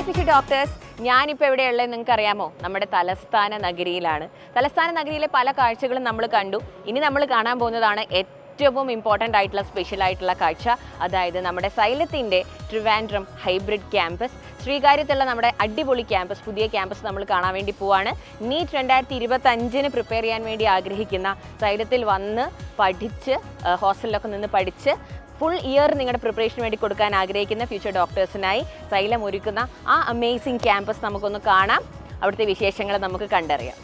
Fishy doctors. ഞാനിപ്പോൾ എവിടെയുള്ളത് നിങ്ങൾക്ക് അറിയാമോ? നമ്മുടെ തലസ്ഥാന നഗരിയിലാണ്. തലസ്ഥാന നഗരിയിലെ പല കാഴ്ചകളും നമ്മൾ കണ്ടു. ഇനി നമ്മൾ കാണാൻ പോകുന്നതാണ് ഏറ്റവും ഇമ്പോർട്ടൻ്റ് ആയിട്ടുള്ള സ്പെഷ്യൽ ആയിട്ടുള്ള കാഴ്ച. അതായത് നമ്മുടെ സൈലത്തിൻ്റെ ട്രിവാൻഡ്രം ഹൈബ്രിഡ് ക്യാമ്പസ്, ശ്രീകാര്യത്തുള്ള നമ്മുടെ അടിപൊളി ക്യാമ്പസ്, പുതിയ ക്യാമ്പസ് നമ്മൾ കാണാൻ വേണ്ടി പോവാണ്. നീറ്റ് 2025 പ്രിപ്പയർ ചെയ്യാൻ വേണ്ടി ആഗ്രഹിക്കുന്ന, സൈലത്തിൽ വന്ന് പഠിച്ച് ഹോസ്റ്റലിലൊക്കെ നിന്ന് പഠിച്ച് ഫുൾ ഇയർ നിങ്ങളുടെ പ്രിപ്പറേഷന് വേണ്ടി കൊടുക്കാൻ ആഗ്രഹിക്കുന്ന ഫ്യൂച്ചർ ഡോക്ടേഴ്സിനായി സൈലം ഒരുക്കുന്ന ആ അമേസിങ് ക്യാമ്പസ് നമുക്കൊന്ന് കാണാം. അവിടുത്തെ വിശേഷങ്ങൾ നമുക്ക് കണ്ടറിയാം.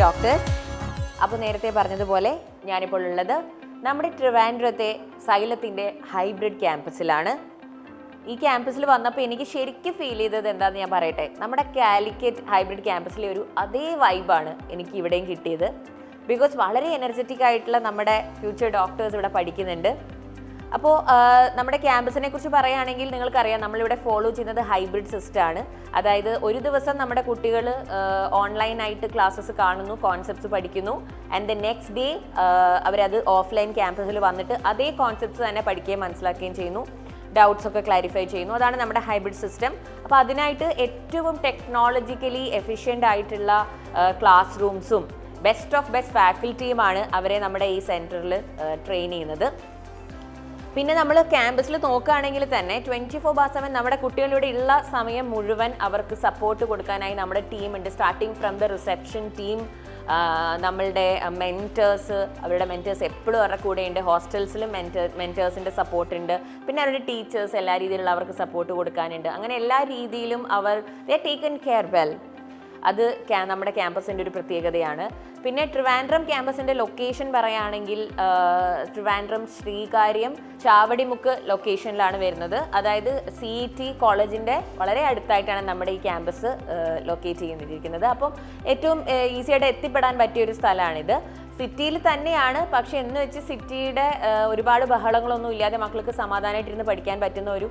ഡോക്ടേഴ്സ്, അപ്പോൾ നേരത്തെ പറഞ്ഞതുപോലെ ഞാനിപ്പോൾ ഉള്ളത് നമ്മുടെ ട്രിവാൻഡ്രത്തെ സൈലത്തിൻ്റെ ഹൈബ്രിഡ് ക്യാമ്പസിലാണ്. ഈ ക്യാമ്പസിൽ വന്നപ്പോൾ എനിക്ക് ശരിക്കും ഫീൽ ചെയ്തത് എന്താണെന്ന് ഞാൻ പറയട്ടെ. നമ്മുടെ കാലിക്കറ്റ് ഹൈബ്രിഡ് ക്യാമ്പസിലെ ഒരു അതേ വൈബാണ് എനിക്ക് ഇവിടെയും കിട്ടിയത്. ബിക്കോസ് വളരെ എനർജറ്റിക് ആയിട്ടുള്ള നമ്മുടെ ഫ്യൂച്ചർ ഡോക്ടേഴ്സ് ഇവിടെ പഠിക്കുന്നുണ്ട്. അപ്പോൾ നമ്മുടെ ക്യാമ്പസിനെ കുറിച്ച് പറയുകയാണെങ്കിൽ നിങ്ങൾക്കറിയാം, നമ്മളിവിടെ ഫോളോ ചെയ്യുന്നത് ഹൈബ്രിഡ് സിസ്റ്റമാണ്. അതായത് ഒരു ദിവസം നമ്മുടെ കുട്ടികൾ ഓൺലൈനായിട്ട് ക്ലാസ്സസ് കാണുന്നു, കോൺസെപ്റ്റ്സ് പഠിക്കുന്നു, ആൻഡ് ദ നെക്സ്റ്റ് ഡേ അവരത് ഓഫ്ലൈൻ ക്യാമ്പസിൽ വന്നിട്ട് അതേ കോൺസെപ്റ്റ്സ് തന്നെ പഠിക്കുകയും മനസ്സിലാക്കുകയും ചെയ്യുന്നു, ഡൗട്ട്സ് ഒക്കെ ക്ലാരിഫൈ ചെയ്യുന്നു. അതാണ് നമ്മുടെ ഹൈബ്രിഡ് സിസ്റ്റം. അപ്പോൾ അതിനായിട്ട് ഏറ്റവും ടെക്നോളജിക്കലി എഫിഷ്യൻ്റ് ആയിട്ടുള്ള ക്ലാസ് റൂംസും ബെസ്റ്റ് ഓഫ് ബെസ്റ്റ് ഫാക്കൽറ്റിയുമാണ് അവരെ നമ്മുടെ ഈ സെൻറ്ററിൽ ട്രെയിൻ ചെയ്യുന്നത്. പിന്നെ നമ്മൾ ക്യാമ്പസിൽ നോക്കുകയാണെങ്കിൽ തന്നെ 24/7 നമ്മുടെ കുട്ടികളുടെ ഉള്ള സമയം മുഴുവൻ അവർക്ക് സപ്പോർട്ട് കൊടുക്കാനായി നമ്മുടെ ടീമുണ്ട്. Starting from the reception team, നമ്മളുടെ മെൻറ്റേഴ്സ്, അവരുടെ മെൻറ്റേഴ്സ് എപ്പോഴും അവരുടെ കൂടെയുണ്ട്. ഹോസ്റ്റൽസിലും മെൻറ്റേഴ്സിൻ്റെ സപ്പോർട്ടുണ്ട്. പിന്നെ അവരുടെ ടീച്ചേഴ്സ് എല്ലാ രീതിയിലുള്ള അവർക്ക് സപ്പോർട്ട് കൊടുക്കാനുണ്ട്. അങ്ങനെ എല്ലാ രീതിയിലും അവർ ദേ ടേക്കൻ കെയർ വെൽ. അത് നമ്മുടെ ക്യാമ്പസിൻ്റെ ഒരു പ്രത്യേകതയാണ്. പിന്നെ ട്രിവാൻഡ്രം ക്യാമ്പസിൻ്റെ ലൊക്കേഷൻ പറയുകയാണെങ്കിൽ ട്രിവാൻഡ്രം ശ്രീകാര്യം ചാവടിമുക്ക് ലൊക്കേഷനിലാണ് വരുന്നത്. അതായത് CET കോളേജിൻ്റെ വളരെ അടുത്തായിട്ടാണ് നമ്മുടെ ഈ ക്യാമ്പസ് ലൊക്കേറ്റ് ചെയ്തിരിക്കുന്നത്. അപ്പം ഏറ്റവും ഈസിയായിട്ട് എത്തിപ്പെടാൻ പറ്റിയൊരു സ്ഥലമാണിത്. സിറ്റിയിൽ തന്നെയാണ്, പക്ഷെ എന്ന് വെച്ച് സിറ്റിയുടെ ഒരുപാട് ബഹളങ്ങളൊന്നും ഇല്ലാതെ മക്കൾക്ക് സമാധാനമായിട്ടിരുന്ന് പഠിക്കാൻ പറ്റുന്ന ഒരു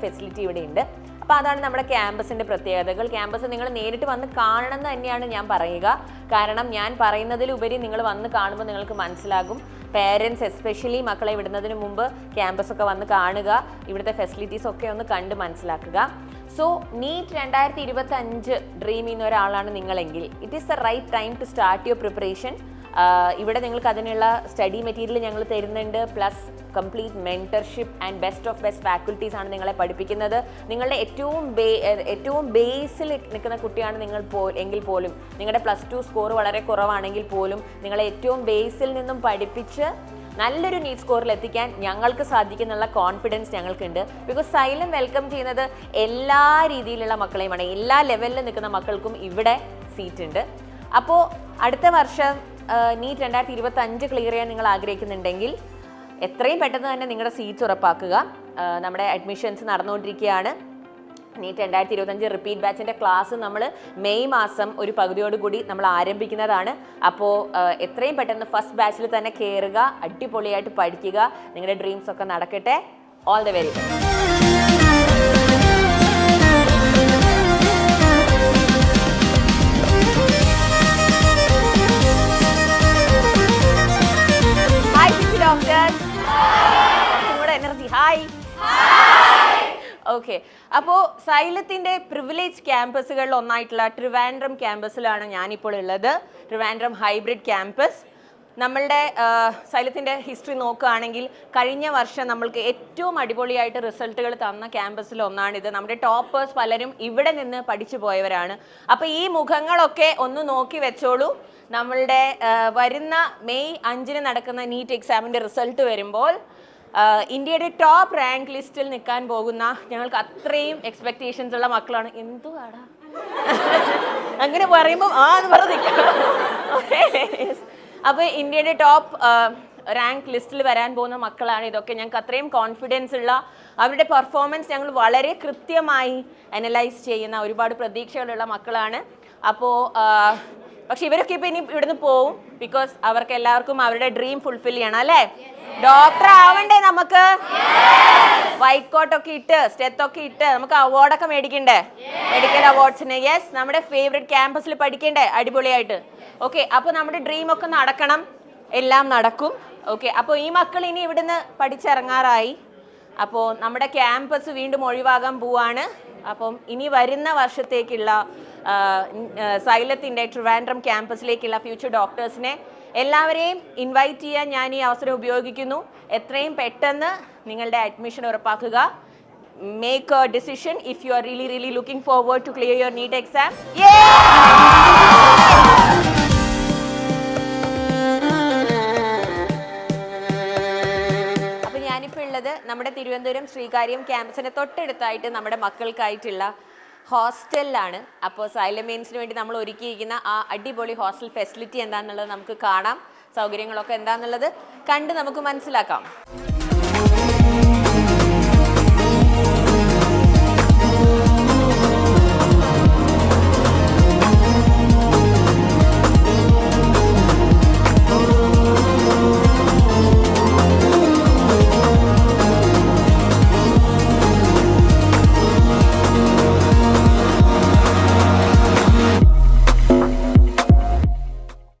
ഫെസിലിറ്റി ഇവിടെ ഉണ്ട്. അപ്പോൾ അതാണ് നമ്മുടെ ക്യാമ്പസിൻ്റെ പ്രത്യേകതകൾ. ക്യാമ്പസ് നിങ്ങൾ നേരിട്ട് വന്ന് കാണണം എന്ന് തന്നെയാണ് ഞാൻ പറയുക. കാരണം ഞാൻ പറയുന്നതിലുപരി നിങ്ങൾ വന്ന് കാണുമ്പോൾ നിങ്ങൾക്ക് മനസ്സിലാകും. പേരൻസ് എസ്പെഷ്യലി മക്കളെ വിടുന്നതിന് മുമ്പ് ക്യാമ്പസൊക്കെ വന്ന് കാണുക, ഇവിടുത്തെ ഫെസിലിറ്റീസ് ഒക്കെ ഒന്ന് കണ്ട് മനസ്സിലാക്കുക. സോ നീറ്റ് 2025 ഡ്രീം ചെയ്യുന്ന ഒരാളാണ് നിങ്ങളെങ്കിൽ it is the right time to start your preparation. ഇവിടെ നിങ്ങൾക്ക് അതിനുള്ള സ്റ്റഡി മെറ്റീരിയൽ ഞങ്ങൾ തരുന്നുണ്ട്, plus complete mentorship and best of best faculties ആണ് നിങ്ങളെ പഠിപ്പിക്കുന്നത്. നിങ്ങളുടെ ഏറ്റവും ബേസിൽ നിൽക്കുന്ന കുട്ടിയാണ് നിങ്ങൾ എങ്കിൽ പോലും, നിങ്ങളുടെ +2 സ്കോർ വളരെ കുറവാണെങ്കിൽ പോലും നിങ്ങളെ ഏറ്റവും ബേസിൽ നിന്നും പഠിപ്പിച്ച് നല്ലൊരു നീറ്റ് സ്കോറിൽ എത്തിക്കാൻ ഞങ്ങൾക്ക് സാധിക്കുന്നുള്ള കോൺഫിഡൻസ് ഞങ്ങൾക്കുണ്ട്. ബിക്കോസ് സൈലം വെൽക്കം ചെയ്യുന്നത് എല്ലാ രീതിയിലുള്ള മക്കളെയുമാണ്. എല്ലാ ലെവലിൽ നിൽക്കുന്ന മക്കൾക്കും ഇവിടെ സീറ്റ് ഉണ്ട്. അപ്പോൾ അടുത്ത വർഷം നീറ്റ് 2025 ക്ലിയർ ചെയ്യാൻ നിങ്ങൾ ആഗ്രഹിക്കുന്നുണ്ടെങ്കിൽ എത്രയും പെട്ടെന്ന് തന്നെ നിങ്ങളുടെ സീറ്റ്സ് ഉറപ്പാക്കുക. നമ്മുടെ അഡ്മിഷൻസ് നടന്നുകൊണ്ടിരിക്കുകയാണ്. നീറ്റ് 2025 റിപ്പീറ്റ് ബാച്ചിൻ്റെ ക്ലാസ് നമ്മൾ മെയ് മാസം ഒരു പകുതിയോടുകൂടി നമ്മൾ ആരംഭിക്കുന്നതാണ്. അപ്പോൾ എത്രയും പെട്ടെന്ന് ഫസ്റ്റ് ബാച്ചിൽ തന്നെ കയറുക, അടിപൊളിയായിട്ട് പഠിക്കുക, നിങ്ങളുടെ ഡ്രീംസ് ഒക്കെ നടക്കട്ടെ. All the very best. Energy hi. Okay, അപ്പോൾ സൈലത്തിൻ്റെ പ്രിവിലേജ് ക്യാമ്പസുകളിൽ ഒന്നായിട്ടുള്ള ട്രിവാൻഡ്രം ക്യാമ്പസിലാണ് ഞാനിപ്പോൾ ഉള്ളത്. Trivandrum hybrid campus. നമ്മളുടെ സൈലത്തിൻ്റെ ഹിസ്റ്ററി നോക്കുകയാണെങ്കിൽ കഴിഞ്ഞ വർഷം നമ്മൾക്ക് ഏറ്റവും അടിപൊളിയായിട്ട് റിസൾട്ടുകൾ തന്ന ക്യാമ്പസിൽ ഒന്നാണിത്. നമ്മുടെ ടോപ്പേഴ്സ് പലരും ഇവിടെ നിന്ന് പഠിച്ചു പോയവരാണ്. അപ്പോൾ ഈ മുഖങ്ങളൊക്കെ ഒന്ന് നോക്കി വെച്ചോളൂ. നമ്മളുടെ വരുന്ന മെയ് 5 നടക്കുന്ന നീറ്റ് എക്സാമിൻ്റെ റിസൾട്ട് വരുമ്പോൾ ഇന്ത്യയുടെ ടോപ്പ് റാങ്ക് ലിസ്റ്റിൽ നിൽക്കാൻ പോകുന്ന, ഞങ്ങൾക്ക് അത്രയും എക്സ്പെക്റ്റേഷൻസ് ഉള്ള മക്കളാണ്. എന്തുവാടാ അങ്ങനെ പറയുമ്പോൾ എന്ന് പറഞ്ഞ് അപ്പോൾ ഇന്ത്യയുടെ ടോപ്പ് റാങ്ക് ലിസ്റ്റിൽ വരാൻ പോകുന്ന മക്കളാണ് ഇതൊക്കെ. ഞങ്ങൾക്ക് അത്രയും കോൺഫിഡൻസ് ഉള്ള, അവരുടെ പെർഫോമൻസ് ഞങ്ങൾ വളരെ കൃത്യമായി അനലൈസ് ചെയ്യുന്ന ഒരുപാട് പ്രതീക്ഷകളുള്ള മക്കളാണ്. അപ്പോൾ പക്ഷെ ഇവരൊക്കെ ഇപ്പൊ ഇനി ഇവിടുന്ന് പോവും, ബിക്കോസ് അവർക്ക് എല്ലാവർക്കും അവരുടെ ഡ്രീം ഫുൾഫിൽ ചെയ്യണം അല്ലേ? ഡോക്ടർ ആവണ്ടേ നമുക്ക്? വൈറ്റ് കോട്ടൊക്കെ ഇട്ട് സ്റ്റെത്തൊക്കെ ഇട്ട് നമുക്ക് അവാർഡൊക്കെ മേടിക്കണ്ടേ? മെഡിക്കൽ അവാർഡ്സിന്. യെസ്, നമ്മുടെ ഫേവറേറ്റ് ക്യാമ്പസിൽ പഠിക്കണ്ടേ അടിപൊളിയായിട്ട്? ഓക്കെ, അപ്പോൾ നമ്മുടെ ഡ്രീം ഒക്കെ നടക്കണം, എല്ലാം നടക്കും. ഓക്കെ, അപ്പോൾ ഈ മക്കൾ ഇനി ഇവിടുന്ന് പഠിച്ചിറങ്ങാറായി. അപ്പോൾ നമ്മുടെ ക്യാമ്പസ് വീണ്ടും ഒഴിവാകാൻ പോവാണ്. അപ്പം ഇനി വരുന്ന വർഷത്തേക്കുള്ള സൈലത്തിൻ്റെ ട്രിവാൻഡ്രം ക്യാമ്പസിലേക്കുള്ള ഫ്യൂച്ചർ ഡോക്ടേഴ്സിനെ എല്ലാവരെയും ഇൻവൈറ്റ് ചെയ്യാൻ ഞാൻ ഈ അവസരം ഉപയോഗിക്കുന്നു. എത്രയും പെട്ടെന്ന് നിങ്ങളുടെ അഡ്മിഷൻ ഉറപ്പാക്കുക. Make a decision if you are really looking forward to clear your NEET exam. അപ്പോൾ ഞാനിപ്പോൾ ഉള്ളത് നമ്മുടെ തിരുവനന്തപുരം ശ്രീകാര്യം ക്യാമ്പസിൻ്റെ തൊട്ടടുത്തായിട്ട് നമ്മുടെ മക്കൾക്കായിട്ടുള്ള ഹോസ്റ്റലിലാണ്. അപ്പോൾ സൈലം മെയിൻസിന് വേണ്ടി നമ്മൾ ഒരുക്കിയിരിക്കുന്ന ആ അടിപൊളി ഹോസ്റ്റൽ ഫെസിലിറ്റി എന്താണെന്നുള്ളത് നമുക്ക് കാണാം. സൗകര്യങ്ങളൊക്കെ എന്താണെന്നുള്ളത് കണ്ട് നമുക്ക് മനസ്സിലാക്കാം.